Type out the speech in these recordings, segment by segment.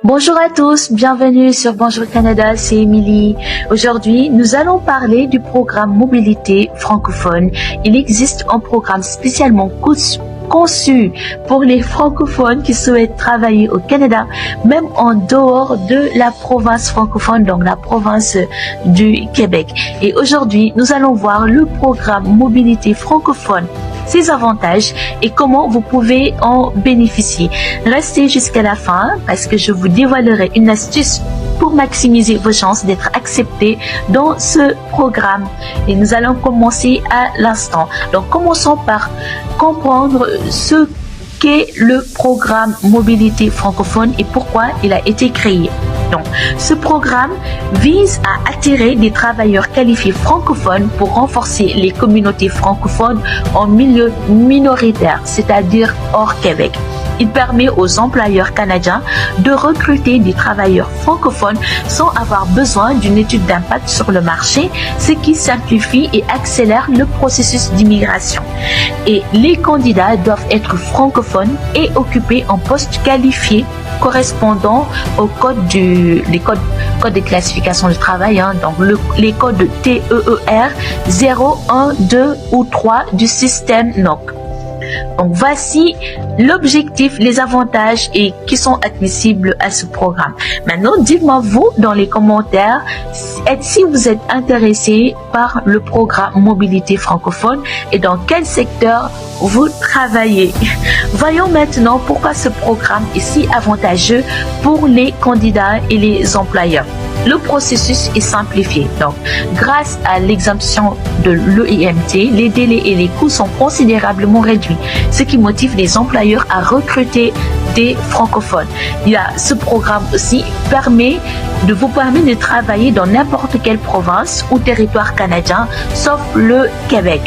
Bonjour à tous, bienvenue sur Bonjour Canada, c'est Émilie. Aujourd'hui, nous allons parler du programme Mobilité francophone. Il existe un programme spécialement conçu pour les francophones qui souhaitent travailler au Canada, même en dehors de la province francophone, donc la province du Québec. Et aujourd'hui, nous allons voir le programme Mobilité francophone, ses avantages et comment vous pouvez en bénéficier. Restez jusqu'à la fin parce que je vous dévoilerai une astuce pour maximiser vos chances d'être accepté dans ce programme. Et nous allons commencer à l'instant. Donc, commençons par comprendre ce qu'est le programme Mobilité francophone et pourquoi il a été créé. Donc, ce programme vise à attirer des travailleurs qualifiés francophones pour renforcer les communautés francophones en milieu minoritaire, c'est-à-dire hors Québec. Il permet aux employeurs canadiens de recruter des travailleurs francophones sans avoir besoin d'une étude d'impact sur le marché, ce qui simplifie et accélère le processus d'immigration. Et les candidats doivent être francophones et occuper un poste qualifié correspondant au code code de classification du travail, donc les codes TEER 0, 1, 2 ou 3 du système NOC. Donc voici l'objectif, les avantages et qui sont admissibles à ce programme. Maintenant, dites-moi vous dans les commentaires si vous êtes intéressé par le programme Mobilité francophone et dans quel secteur vous travaillez. Voyons maintenant pourquoi ce programme est si avantageux pour les candidats et les employeurs. Le processus est simplifié. Donc, grâce à l'exemption de l'EIMT, les délais et les coûts sont considérablement réduits, ce qui motive les employeurs à recruter des francophones. Ce programme aussi vous permet de travailler dans n'importe quelle province ou territoire canadien, sauf le Québec.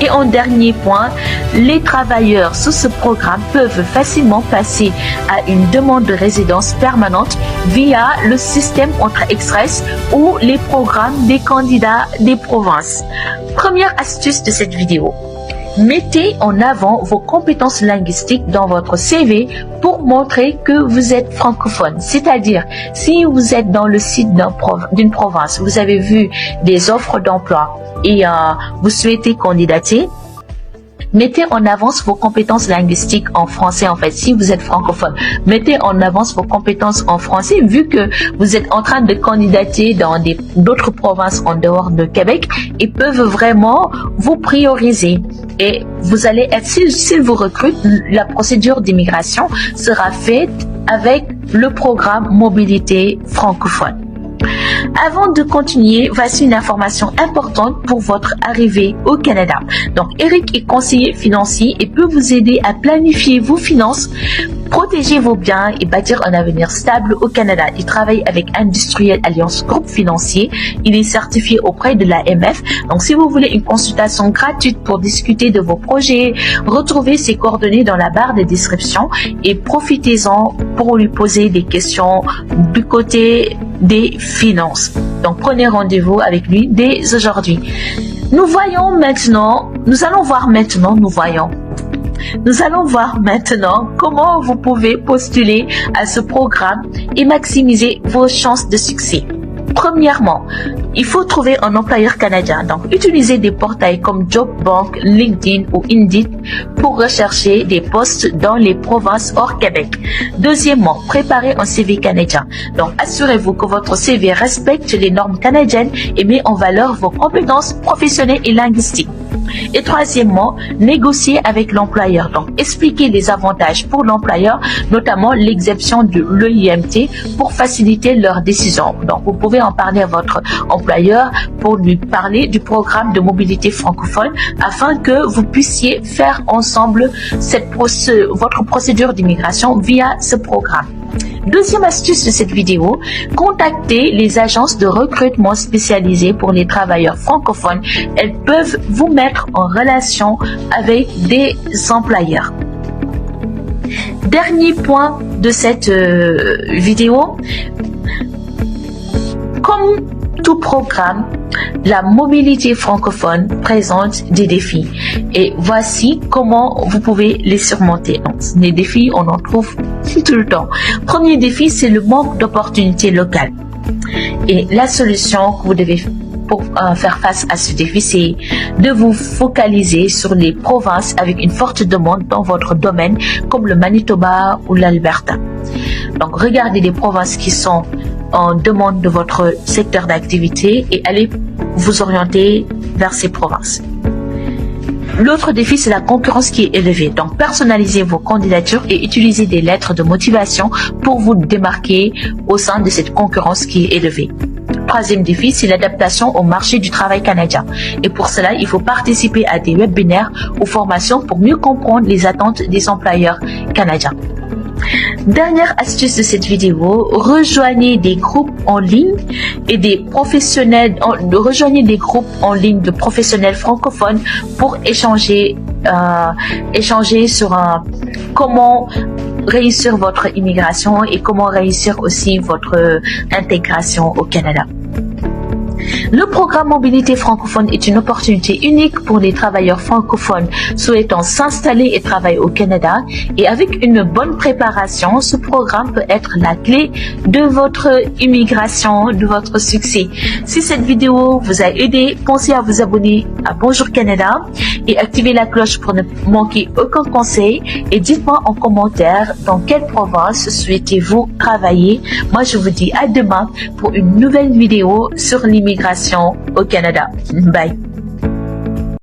Et en dernier point, les travailleurs sous ce programme peuvent facilement passer à une demande de résidence permanente via le système Entrée Express ou les programmes des candidats des provinces. Première astuce de cette vidéo. Mettez en avant vos compétences linguistiques dans votre CV pour montrer que vous êtes francophone. C'est-à-dire, si vous êtes dans le site d'une province, vous avez vu des offres d'emploi et vous souhaitez candidater, mettez en avance vos compétences linguistiques en français. En fait, si vous êtes francophone, mettez en avance vos compétences en français vu que vous êtes en train de candidater dans d'autres provinces en dehors de Québec. Ils peuvent vraiment vous prioriser. Et vous allez être, s'ils vous recrutent, la procédure d'immigration sera faite avec le programme Mobilité francophone. Avant de continuer, voici une information importante pour votre arrivée au Canada. Donc, Eric est conseiller financier et peut vous aider à planifier vos finances, protéger vos biens et bâtir un avenir stable au Canada. Il travaille avec Industriel Alliance Groupe Financier. Il est certifié auprès de l'AMF. Donc, si vous voulez une consultation gratuite pour discuter de vos projets, retrouvez ses coordonnées dans la barre de description et profitez-en pour lui poser des questions du côté des finances. Donc, prenez rendez-vous avec lui dès aujourd'hui. Nous allons voir maintenant comment vous pouvez postuler à ce programme et maximiser vos chances de succès. Premièrement, il faut trouver un employeur canadien. Donc, utilisez des portails comme JobBank, LinkedIn ou Indeed pour rechercher des postes dans les provinces hors Québec. Deuxièmement, préparez un CV canadien. Donc, assurez-vous que votre CV respecte les normes canadiennes et met en valeur vos compétences professionnelles et linguistiques. Et troisièmement, négociez avec l'employeur. Donc, expliquez les avantages pour l'employeur, notamment l'exemption de l'EIMT pour faciliter leur décision. Donc, vous pouvez en parler à votre employeur pour lui parler du programme de mobilité francophone afin que vous puissiez faire ensemble votre procédure d'immigration via ce programme. Deuxième astuce de cette vidéo, contactez les agences de recrutement spécialisées pour les travailleurs francophones. Elles peuvent vous mettre en relation avec des employeurs. Dernier point de cette vidéo, comme tout programme, la mobilité francophone présente des défis. Et voici comment vous pouvez les surmonter. Donc, les défis, on en trouve tout le temps. Premier défi, c'est le manque d'opportunités locales. Et la solution que vous devez pour faire face à ce défi, c'est de vous focaliser sur les provinces avec une forte demande dans votre domaine, comme le Manitoba ou l'Alberta. Donc, regardez les provinces qui sont en demande de votre secteur d'activité et allez vous orienter vers ces provinces. L'autre défi, c'est la concurrence qui est élevée. Donc, personnalisez vos candidatures et utilisez des lettres de motivation pour vous démarquer au sein de cette concurrence qui est élevée. Troisième défi, c'est l'adaptation au marché du travail canadien. Et pour cela, il faut participer à des webinaires ou formations pour mieux comprendre les attentes des employeurs canadiens. Dernière astuce de cette vidéo, rejoignez des groupes en ligne et rejoignez des groupes en ligne de professionnels francophones pour échanger sur comment réussir votre immigration et comment réussir aussi votre intégration au Canada. Le programme Mobilité francophone est une opportunité unique pour les travailleurs francophones souhaitant s'installer et travailler au Canada. Et avec une bonne préparation, ce programme peut être la clé de votre immigration, de votre succès. Si cette vidéo vous a aidé, pensez à vous abonner à Bonjour Canada et activez la cloche pour ne manquer aucun conseil. Et dites-moi en commentaire dans quelle province souhaitez-vous travailler. Moi, je vous dis à demain pour une nouvelle vidéo sur l'immigration au Canada. Bye.